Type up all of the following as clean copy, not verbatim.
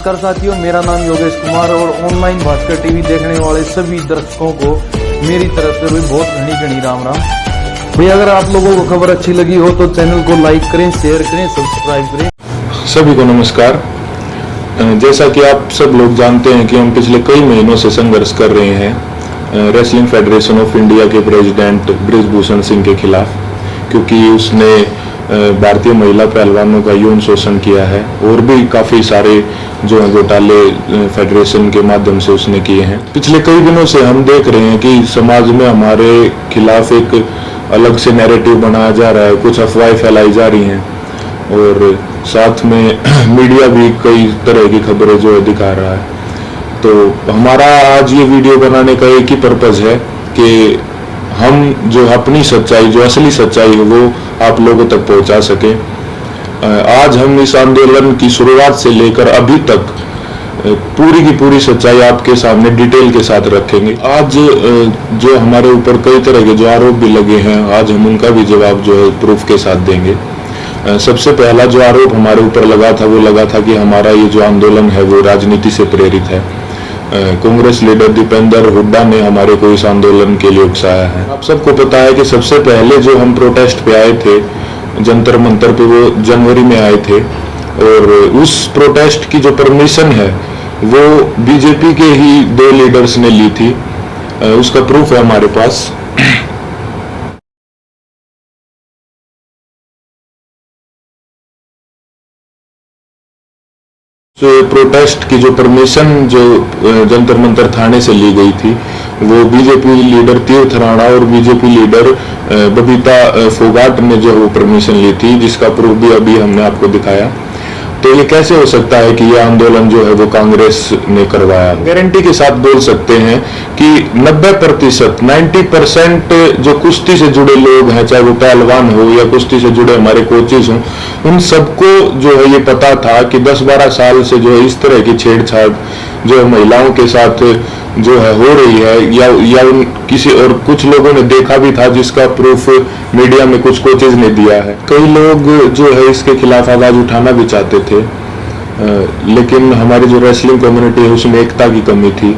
नमस्कार साथियों, मेरा नाम योगेश कुमार और ऑनलाइन भास्कर टीवी देखने वाले सभी दर्शकों को मेरी तरफ से भी बहुत घनी घनी राम राम। भाई अगर आप लोगों को खबर अच्छी लगी हो तो चैनल को लाइक करें, शेयर करें, सब्सक्राइब करें। सभी को नमस्कार। जैसा कि आप सब लोग जानते हैं कि हम पिछले कई महीनों से संघर्ष कर रहे हैं रेसलिंग फेडरेशन ऑफ इंडिया के प्रेसिडेंट बृजभूषण सिंह के खिलाफ, क्योंकि उसने भारतीय महिला पहलवानों का यौन शोषण किया है और भी काफ़ी सारे जो घोटाले फेडरेशन के माध्यम से उसने किए हैं। पिछले कई दिनों से हम देख रहे हैं कि समाज में हमारे खिलाफ एक अलग से नैरेटिव बनाया जा रहा है, कुछ अफवाहें फैलाई जा रही हैं और साथ में मीडिया भी कई तरह की खबरें जो है दिखा रहा है। तो हमारा आज ये वीडियो बनाने का एक ही पर्पज़ है कि हम जो अपनी सच्चाई, जो असली सच्चाई है वो आप लोगों तक पहुंचा सके। आज हम इस आंदोलन की शुरुआत से लेकर अभी तक पूरी की पूरी सच्चाई आपके सामने डिटेल के साथ रखेंगे। आज जो हमारे ऊपर कई तरह के जो आरोप भी लगे हैं, आज हम उनका भी जवाब जो है प्रूफ के साथ देंगे। सबसे पहला जो आरोप हमारे ऊपर लगा था वो लगा था कि हमारा ये जो आंदोलन है वो राजनीति से प्रेरित है। कांग्रेस लीडर दीपेंद्र हुड्डा ने हमारे को इस आंदोलन के लिए उकसाया है। आप सबको पता है कि सबसे पहले जो हम प्रोटेस्ट पे आए थे जंतर मंतर पे, वो जनवरी में आए थे और उस प्रोटेस्ट की जो परमिशन है वो बीजेपी के ही 2 लीडर्स ने ली थी। उसका प्रूफ है हमारे पास। जो प्रोटेस्ट की जो परमिशन जो जंतर मंतर थाने से ली गई थी वो बीजेपी लीडर तीर्थ राणा और बीजेपी लीडर बबीता फोगाट ने जो वो परमिशन ली थी, जिसका प्रूफ भी अभी हमने आपको दिखाया। तो ये कैसे हो सकता है कि ये आंदोलन जो है वो कांग्रेस ने करवाया? गारंटी के साथ बोल सकते हैं कि 90% जो कुश्ती से जुड़े लोग हैं, चाहे वो पहलवान हो या कुश्ती से जुड़े हमारे कोचेज हों, उन सबको जो है ये पता था कि 10-12 साल से जो है इस तरह की छेड़छाड़ जो है महिलाओं के साथ जो है हो रही है, या किसी और कुछ लोगों ने देखा भी था, जिसका प्रूफ मीडिया में कुछ कोचेज ने दिया है। कई लोग जो है इसके खिलाफ आवाज उठाना भी चाहते थे, लेकिन हमारी जो रेसलिंग कम्युनिटी है उसमें एकता की कमी थी।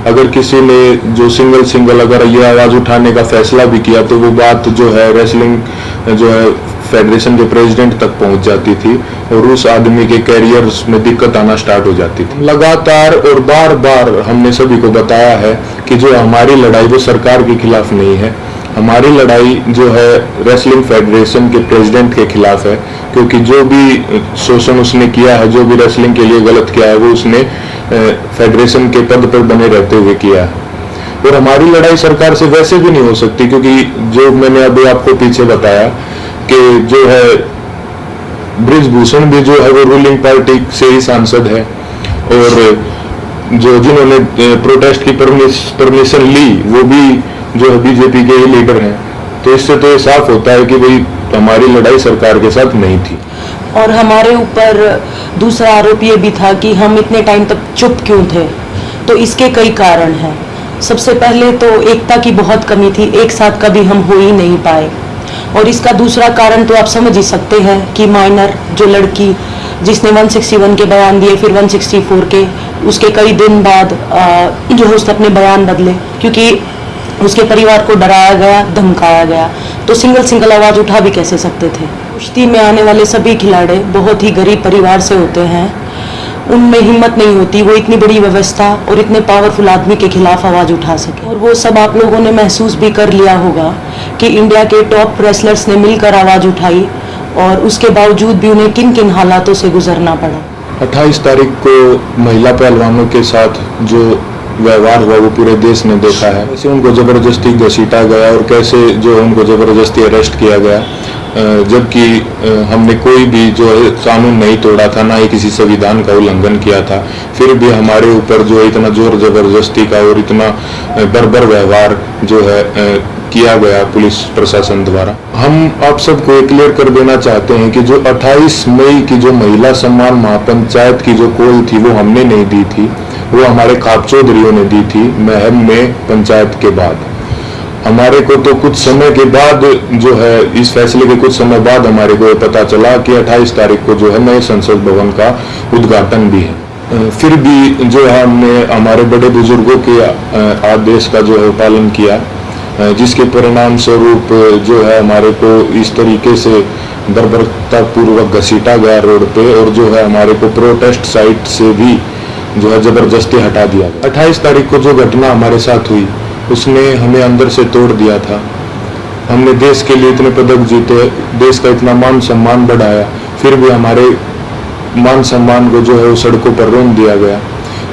अगर किसी ने जो सिंगल अगर ये आवाज उठाने का फैसला भी किया तो वो बात जो है रेसलिंग जो है फेडरेशन के प्रेसिडेंट तक पहुंच जाती थी और उस आदमी के कैरियर में दिक्कत आना स्टार्ट हो जाती थी। लगातार और बार बार हमने सभी को बताया है कि जो हमारी लड़ाई वो सरकार के खिलाफ नहीं है, हमारी लड़ाई जो है रेसलिंग फेडरेशन के प्रेसिडेंट के खिलाफ है, क्योंकि जो भी शोषण उसने किया है, जो भी रेसलिंग के लिए गलत किया है वो उसने फेडरेशन के पद पर बने रहते हुए किया है। और हमारी लड़ाई सरकार से वैसे भी नहीं हो सकती, क्योंकि जो मैंने अभी आपको पीछे बताया कि जो है बृजभूषण भी जो है वो रूलिंग पार्टी से ही सांसद है और जो जिन्होंने प्रोटेस्ट की परमिशन ली वो भी जो है बीजेपी के ही लीडर हैं। तो इससे तो ये साफ होता है कि भाई हमारी लड़ाई सरकार के साथ नहीं थी। और हमारे ऊपर दूसरा आरोप ये भी था कि हम इतने टाइम तक चुप क्यों थे। तो इसके कई कारण हैं। सबसे पहले तो एकता की बहुत कमी थी, एक साथ कभी हम हो ही नहीं पाए। और इसका दूसरा कारण तो आप समझ ही सकते हैं कि माइनर जो लड़की जिसने 161 के बयान दिए, फिर 164 के, उसके कई दिन बाद जो है उसने अपने बयान बदले, क्योंकि उसके परिवार को डराया गया, धमकाया गया। तो सिंगल आवाज उठा भी कैसे सकते थे? कुश्ती में आने वाले सभी खिलाड़ी बहुत ही गरीब परिवार से होते हैं, उनमें हिम्मत नहीं होती वो इतनी बड़ी व्यवस्था और इतने पावरफुल आदमी के खिलाफ आवाज उठा सके। और वो सब आप लोगों ने महसूस भी कर लिया होगा कि इंडिया के टॉप रेसलर्स ने मिलकर आवाज उठाई और उसके बावजूद भी उन्हें किन किन हालातों से गुजरना पड़ा। 28 तारीख को महिला पहलवानों के साथ जो व्यवहार हुआ वो पूरे देश ने देखा है। कैसे उनको जबरदस्ती घसीटा गया और कैसे जो उनको जबरदस्ती अरेस्ट किया गया, जबकि हमने कोई भी जो है कानून नहीं तोड़ा था, ना ही किसी संविधान का उल्लंघन किया था। फिर भी हमारे ऊपर जो इतना जोर जबरदस्ती का और इतना बर्बर व्यवहार जो है किया गया पुलिस प्रशासन द्वारा। हम आप सबको ये क्लियर कर देना चाहते हैं कि जो 28 मई की जो महिला सम्मान महापंचायत की जो कॉल थी वो हमने नहीं दी थी, वो हमारे खाप चौधरियों ने दी थी महम में पंचायत के बाद। हमारे को तो कुछ समय के बाद जो है इस फैसले के कुछ समय बाद हमारे को पता चला कि 28 तारीख को जो है नए संसद भवन का उद्घाटन भी है। फिर भी जो है हमने हमारे बड़े बुजुर्गों के आदेश का जो है पालन किया, जिसके परिणाम स्वरूप जो है हमारे को इस तरीके से बर्बरतापूर्वक घसीटा गया रोड पे, और जो है हमारे को प्रोटेस्ट साइट से भी जो है जबरदस्ती हटा दिया। 28 तारीख को जो घटना हमारे साथ हुई उसने हमें अंदर से तोड़ दिया था। हमने देश के लिए इतने पदक जीते, देश का इतना मान सम्मान बढ़ाया, फिर भी हमारे मान सम्मान को जो है वो सड़कों पर रोन दिया गया।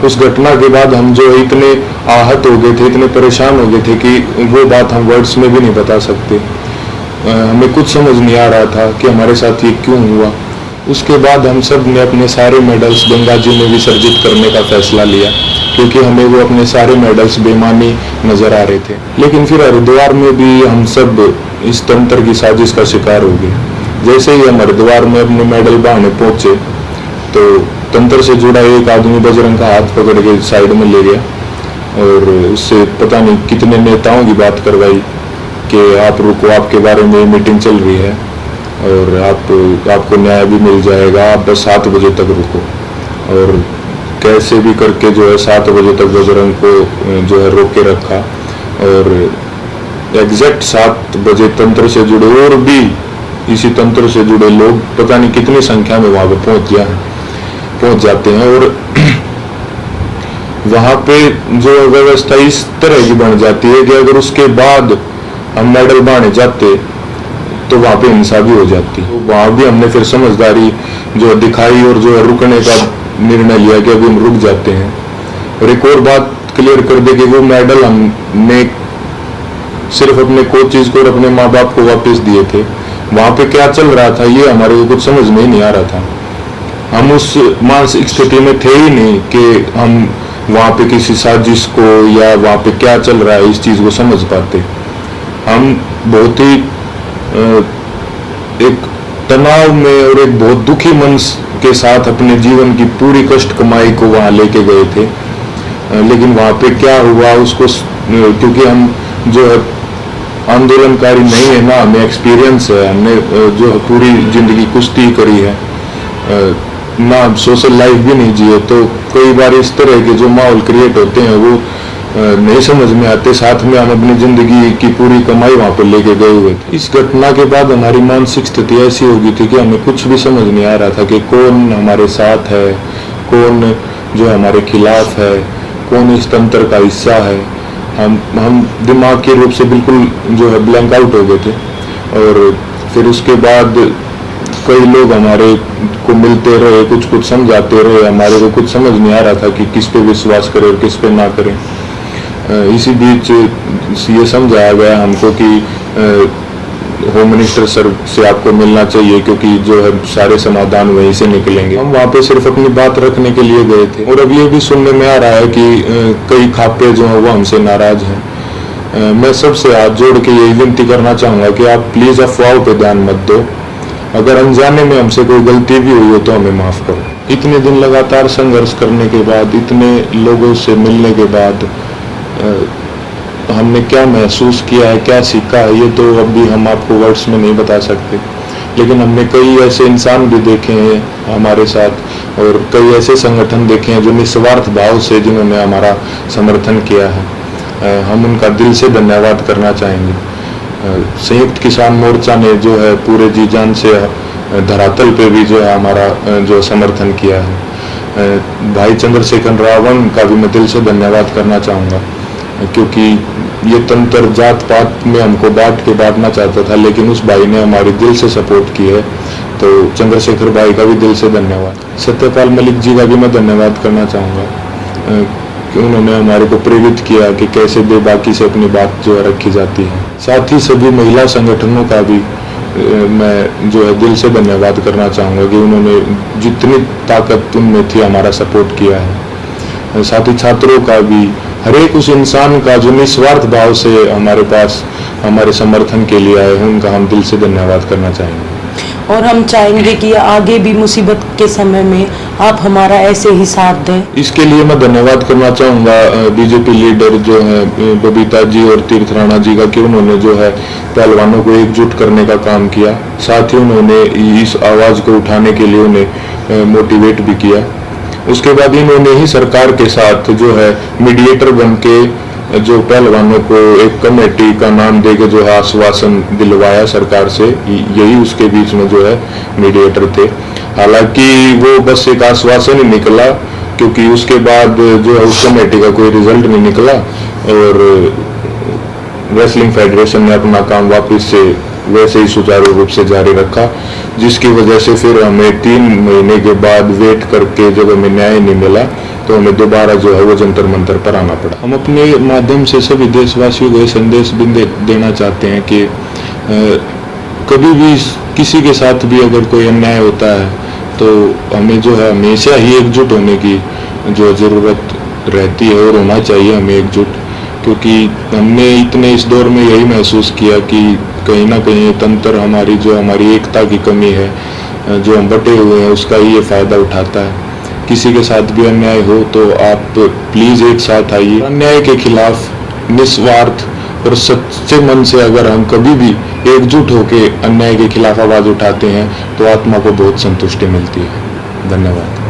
उस घटना के बाद हम जो इतने आहत हो गए थे, इतने परेशान हो गए थे कि वो बात हम वर्ड्स में भी नहीं बता सकते। हमें कुछ समझ नहीं आ रहा था कि हमारे साथ ये क्यों हुआ। उसके बाद हम सब ने अपने सारे मेडल्स गंगा जी में विसर्जित करने का फैसला लिया, क्योंकि हमें वो अपने सारे मेडल्स बेमानी नजर आ रहे थे। लेकिन फिर हरिद्वार में भी हम सब इस तंत्र की साजिश का शिकार हो गए। जैसे ही हम हरिद्वार में अपने मेडल बहाने पहुंचे तो तंत्र से जुड़ा एक आदमी बजरंग का हाथ पकड़ के साइड में ले गया और उससे पता नहीं कितने नेताओं की बात करवाई कि आप रुको, आपके बारे में मीटिंग चल रही है और आपको न्याय भी मिल जाएगा, आप बस 7 बजे तक रुको। और कैसे भी करके जो है 7 बजे तक बजरंग को जो है रोक के रखा, और एग्जैक्ट 7 बजे तंत्र से जुड़े और भी इसी तंत्र से जुड़े लोग पता नहीं कितनी संख्या में वहां पर पहुंच जाते हैं, और वहां पे जो व्यवस्था इस तरह की बन जाती है कि अगर उसके बाद हम मेडल बांटे जाते तो वहां पे हिंसा भी हो जाती। तो वहां भी हमने फिर समझदारी जो दिखाई और जो है रुकने का निर्णय लिया कि अभी हम रुक जाते हैं। और एक और बात क्लियर कर दे कि वो मेडल हमने सिर्फ अपने कोचेज को और अपने माँ बाप को वापस दिए थे। वहां पे क्या चल रहा था ये हमारे को कुछ समझ में ही नहीं आ रहा था। हम उस मानसिक स्थिति में थे ही नहीं कि हम वहां पे किसी साजिश को या वहां पे क्या चल रहा है इस चीज को समझ पाते। हम बहुत ही एक तनाव में और एक बहुत दुखी मन के साथ अपने जीवन की पूरी कष्ट कमाई को वहां लेके गए थे। लेकिन वहां पे क्या हुआ उसको, क्योंकि हम जो है आंदोलनकारी नहीं है ना, हमें एक्सपीरियंस है, हमने जो है पूरी जिंदगी कुश्ती करी है ना, सोशल लाइफ भी नहीं जिए, तो कई बार इस तरह के जो माहौल क्रिएट होते हैं वो नहीं समझ में आते। साथ में हम अपनी जिंदगी की पूरी कमाई वहां पर लेके गए हुए थे। इस घटना के बाद हमारी मानसिक स्थिति ऐसी हो गई थी कि हमें कुछ भी समझ नहीं आ रहा था कि कौन हमारे साथ है, कौन जो हमारे खिलाफ है, कौन इस तंत्र का हिस्सा है। हम दिमागी रूप से बिल्कुल जो है ब्लैंक आउट हो गए थे। और फिर उसके बाद कई लोग हमारे को मिलते रहे, कुछ समझाते रहे, हमारे को कुछ समझ नहीं आ रहा था कि किस पे विश्वास करें और किस पे ना करें। इसी बीच ये समझाया गया हमको कि होम मिनिस्टर सर से आपको मिलना चाहिए, क्योंकि जो है सारे समाधान वहीं से निकलेंगे। हम वहाँ पे सिर्फ अपनी बात रखने के लिए गए थे। और अब ये भी सुनने में आ रहा है कि कई खापे जो हैं वो हमसे नाराज हैं। मैं सबसे हाथ जोड़ के यही विनती करना चाहूँगा कि आप प्लीज़ अफवाहों पे ध्यान मत दो। अगर अनजाने में हमसे कोई गलती भी हुई हो तो हमें माफ़ करो। इतने दिन लगातार संघर्ष करने के बाद, इतने लोगों से मिलने के बाद हमने क्या महसूस किया है, क्या सीखा है, ये तो अभी हम आपको वर्ड्स में नहीं बता सकते। लेकिन हमने कई ऐसे इंसान भी देखे हैं हमारे साथ, और कई ऐसे संगठन देखे हैं जो निस्वार्थ भाव से जिन्होंने हमारा समर्थन किया है। हम उनका दिल से धन्यवाद करना चाहेंगे। संयुक्त किसान मोर्चा ने जो है पूरे जी जान से धरातल पे भी जो है हमारा जो समर्थन किया है। भाई चंद्रशेखर रावण का भी मैं दिल से धन्यवाद करना चाहूँगा, क्योंकि ये तंत्र जात पात में हमको बांट के बांटना चाहता था, लेकिन उस भाई ने हमारी दिल से सपोर्ट की है। तो चंद्रशेखर भाई का भी दिल से धन्यवाद। सत्यपाल मलिक जी का भी मैं धन्यवाद करना चाहूँगा कि उन्होंने हमारे को प्रेरित किया कि कैसे बेबाकी से अपनी बात जो है रखी जाती है। साथ ही सभी महिला संगठनों का भी मैं जो है दिल से धन्यवाद करना चाहूँगा कि उन्होंने जितनी ताकत उनमें थी हमारा सपोर्ट किया है। साथ ही छात्रों का भी, हर एक उस इंसान का जो निस्वार्थ भाव से हमारे पास हमारे समर्थन के लिए आए हैं, उनका हम दिल से धन्यवाद करना चाहेंगे। और हम चाहेंगे कि आगे भी मुसीबत के समय में आप हमारा ऐसे ही साथ दें। इसके लिए मैं धन्यवाद करना चाहूँगा बीजेपी लीडर जो है बबीता जी और तीर्थ राणा जी का, कि उन्होंने जो है पहलवानों को एकजुट करने का काम किया। साथ ही उन्होंने इस आवाज़ को उठाने के लिए उन्हें मोटिवेट भी किया। उसके बाद इन्होंने ही सरकार के साथ जो है मीडिएटर बन के जो पहलवानों को एक कमेटी का नाम देके जो है आश्वासन दिलवाया सरकार से, यही उसके बीच में जो है मीडिएटर थे। हालांकि वो बस एक आश्वासन ही निकला, क्योंकि उसके बाद जो है उस कमेटी का कोई रिजल्ट नहीं निकला और रेसलिंग फेडरेशन ने अपना काम वापस से वैसे ही सुचारू रूप से जारी रखा, जिसकी वजह से फिर हमें 3 महीने के बाद वेट करके जब हमें न्याय नहीं मिला तो हमें दोबारा जो है वो जंतर मंतर पर आना पड़ा। हम अपने माध्यम से सभी देशवासियों को ये संदेश भी देना चाहते हैं कि कभी भी किसी के साथ भी अगर कोई अन्याय होता है तो हमें जो है हमेशा ही एकजुट होने की जो ज़रूरत रहती है और होना चाहिए हमें एकजुट, क्योंकि हमने इतने इस दौर में यही महसूस किया कि कहीं ना कहीं तंत्र हमारी एकता की कमी है, जो हम बटे हुए हैं उसका ही ये फ़ायदा उठाता है। किसी के साथ भी अन्याय हो तो आप प्लीज़ एक साथ आइए। अन्याय के खिलाफ निस्वार्थ और सच्चे मन से अगर हम कभी भी एकजुट होकर अन्याय के खिलाफ आवाज़ उठाते हैं तो आत्मा को बहुत संतुष्टि मिलती है। धन्यवाद।